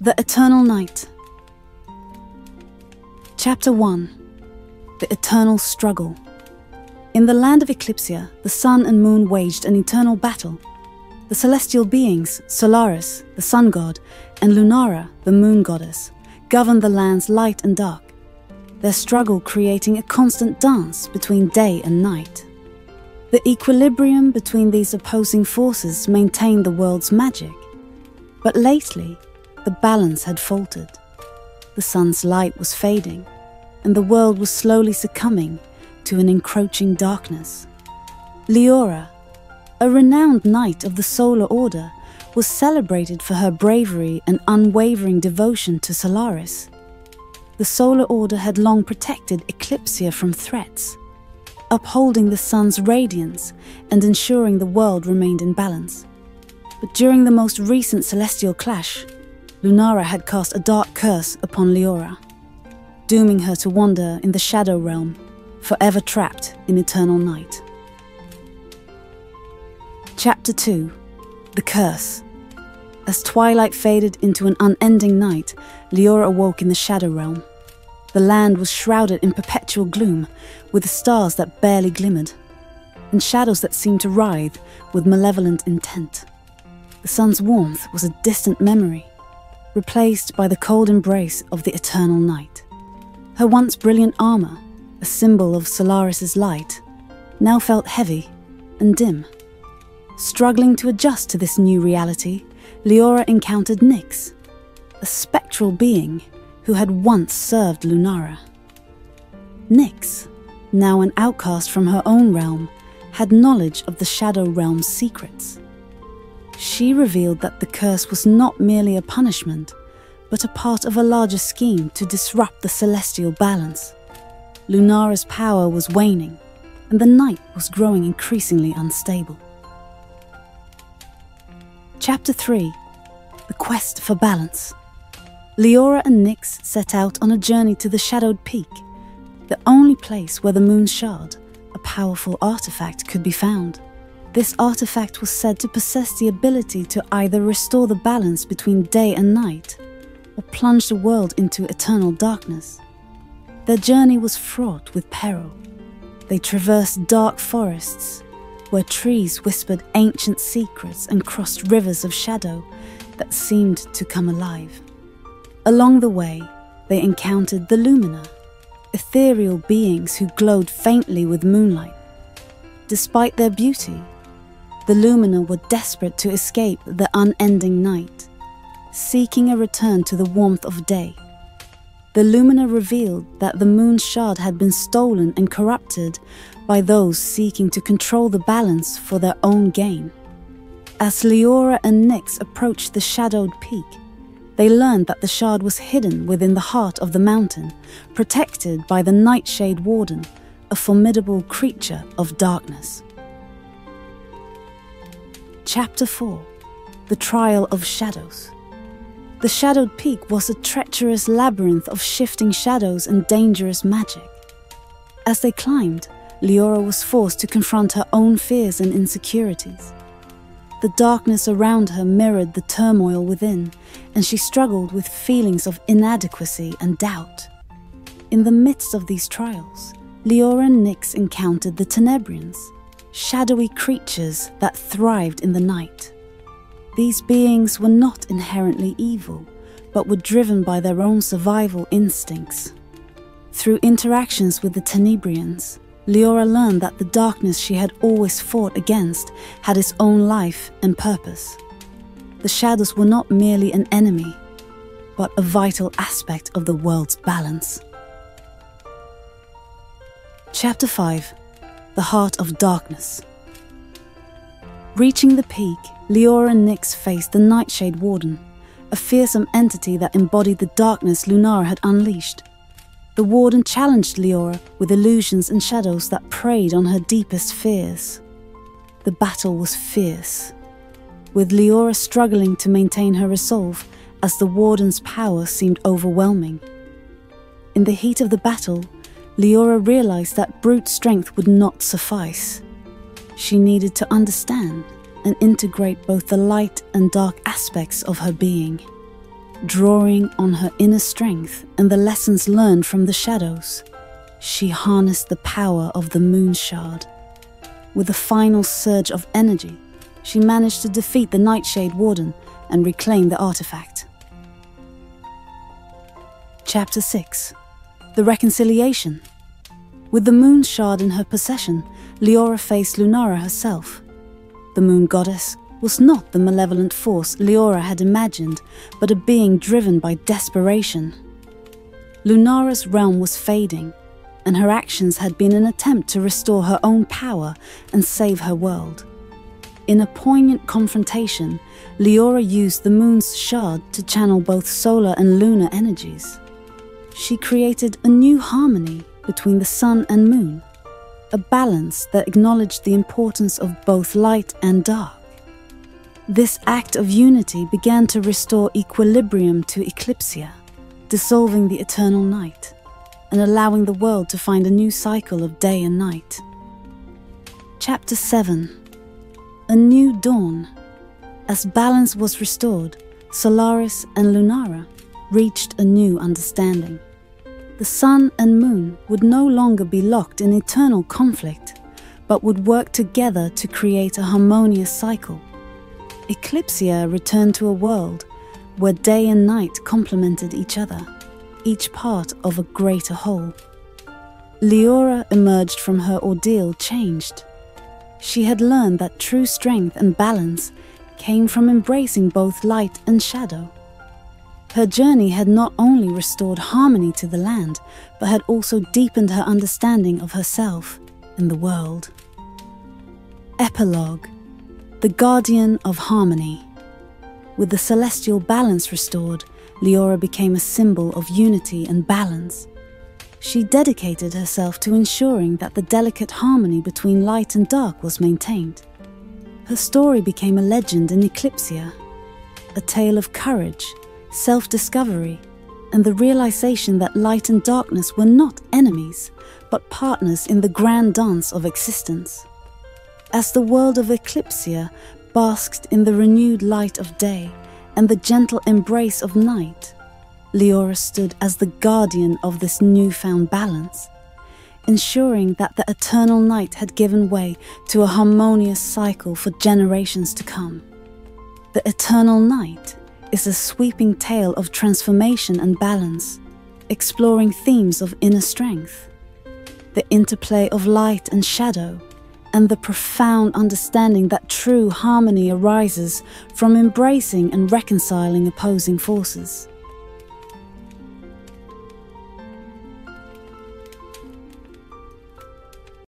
The Eternal Night. Chapter 1. The Eternal Struggle. In the land of Eclipsia, the sun and moon waged an eternal battle. The celestial beings, Solaris, the sun god, and Lunara, the moon goddess, governed the land's light and dark, their struggle creating a constant dance between day and night. The equilibrium between these opposing forces maintained the world's magic, but lately, the balance had faltered. The sun's light was fading, and the world was slowly succumbing to an encroaching darkness. Leora, a renowned knight of the Solar Order, was celebrated for her bravery and unwavering devotion to Solaris. The Solar Order had long protected Eclipsia from threats, upholding the sun's radiance and ensuring the world remained in balance. But during the most recent celestial clash, Lunara had cast a dark curse upon Leora, dooming her to wander in the Shadow Realm, forever trapped in eternal night. Chapter 2. The Curse. As twilight faded into an unending night, Leora awoke in the Shadow Realm. The land was shrouded in perpetual gloom, with stars that barely glimmered, and shadows that seemed to writhe with malevolent intent. The sun's warmth was a distant memory, replaced by the cold embrace of the eternal night. Her once brilliant armor, a symbol of Solaris's light, now felt heavy and dim. Struggling to adjust to this new reality, Leora encountered Nyx, a spectral being who had once served Lunara. Nyx, now an outcast from her own realm, had knowledge of the Shadow Realm's secrets. She revealed that the curse was not merely a punishment, but a part of a larger scheme to disrupt the celestial balance. Lunara's power was waning, and the night was growing increasingly unstable. Chapter 3. The Quest for Balance. Leora and Nyx set out on a journey to the Shadowed Peak, the only place where the Moon's Shard, a powerful artifact, could be found. This artifact was said to possess the ability to either restore the balance between day and night, or plunge the world into eternal darkness. Their journey was fraught with peril. They traversed dark forests, where trees whispered ancient secrets and crossed rivers of shadow that seemed to come alive. Along the way, they encountered the Lumina, ethereal beings who glowed faintly with moonlight. Despite their beauty, the Lumina were desperate to escape the unending night, seeking a return to the warmth of day. The Lumina revealed that the Moon's Shard had been stolen and corrupted by those seeking to control the balance for their own gain. As Leora and Nyx approached the Shadowed Peak, they learned that the shard was hidden within the heart of the mountain, protected by the Nightshade Warden, a formidable creature of darkness. Chapter 4. The Trial of Shadows. The Shadowed Peak was a treacherous labyrinth of shifting shadows and dangerous magic. As they climbed, Leora was forced to confront her own fears and insecurities. The darkness around her mirrored the turmoil within, and she struggled with feelings of inadequacy and doubt. In the midst of these trials, Leora and Nyx encountered the Tenebrians, shadowy creatures that thrived in the night. These beings were not inherently evil, but were driven by their own survival instincts. Through interactions with the Tenebrians, Leora learned that the darkness she had always fought against had its own life and purpose. The shadows were not merely an enemy, but a vital aspect of the world's balance. Chapter 5. The Heart of Darkness. Reaching the peak, Leora and Nyx faced the Nightshade Warden, a fearsome entity that embodied the darkness Lunara had unleashed. The Warden challenged Leora with illusions and shadows that preyed on her deepest fears. The battle was fierce, with Leora struggling to maintain her resolve as the Warden's power seemed overwhelming. In the heat of the battle, Leora realized that brute strength would not suffice. She needed to understand and integrate both the light and dark aspects of her being. Drawing on her inner strength and the lessons learned from the shadows, she harnessed the power of the moon shard. With a final surge of energy, she managed to defeat the Nightshade Warden and reclaim the artifact. Chapter 6. The Reconciliation. With the moon shard in her possession, Leora faced Lunara herself. The moon goddess was not the malevolent force Leora had imagined, but a being driven by desperation. Lunara's realm was fading, and her actions had been an attempt to restore her own power and save her world. In a poignant confrontation, Leora used the moon's shard to channel both solar and lunar energies. She created a new harmony between the sun and moon, a balance that acknowledged the importance of both light and dark. This act of unity began to restore equilibrium to Eclipsia, dissolving the eternal night and allowing the world to find a new cycle of day and night. Chapter 7. A New Dawn. As balance was restored, Solaris and Lunara reached a new understanding. The sun and moon would no longer be locked in eternal conflict, but would work together to create a harmonious cycle. Eclipsia returned to a world where day and night complemented each other, each part of a greater whole. Leora emerged from her ordeal changed. She had learned that true strength and balance came from embracing both light and shadow. Her journey had not only restored harmony to the land, but had also deepened her understanding of herself and the world. Epilogue. The Guardian of Harmony. With the celestial balance restored, Leora became a symbol of unity and balance. She dedicated herself to ensuring that the delicate harmony between light and dark was maintained. Her story became a legend in Eclipsia, a tale of courage, self-discovery, and the realization that light and darkness were not enemies, but partners in the grand dance of existence. As the world of Eclipsia basked in the renewed light of day and the gentle embrace of night, Leora stood as the guardian of this newfound balance, ensuring that the eternal night had given way to a harmonious cycle for generations to come. The eternal night is a sweeping tale of transformation and balance, exploring themes of inner strength, the interplay of light and shadow, and the profound understanding that true harmony arises from embracing and reconciling opposing forces.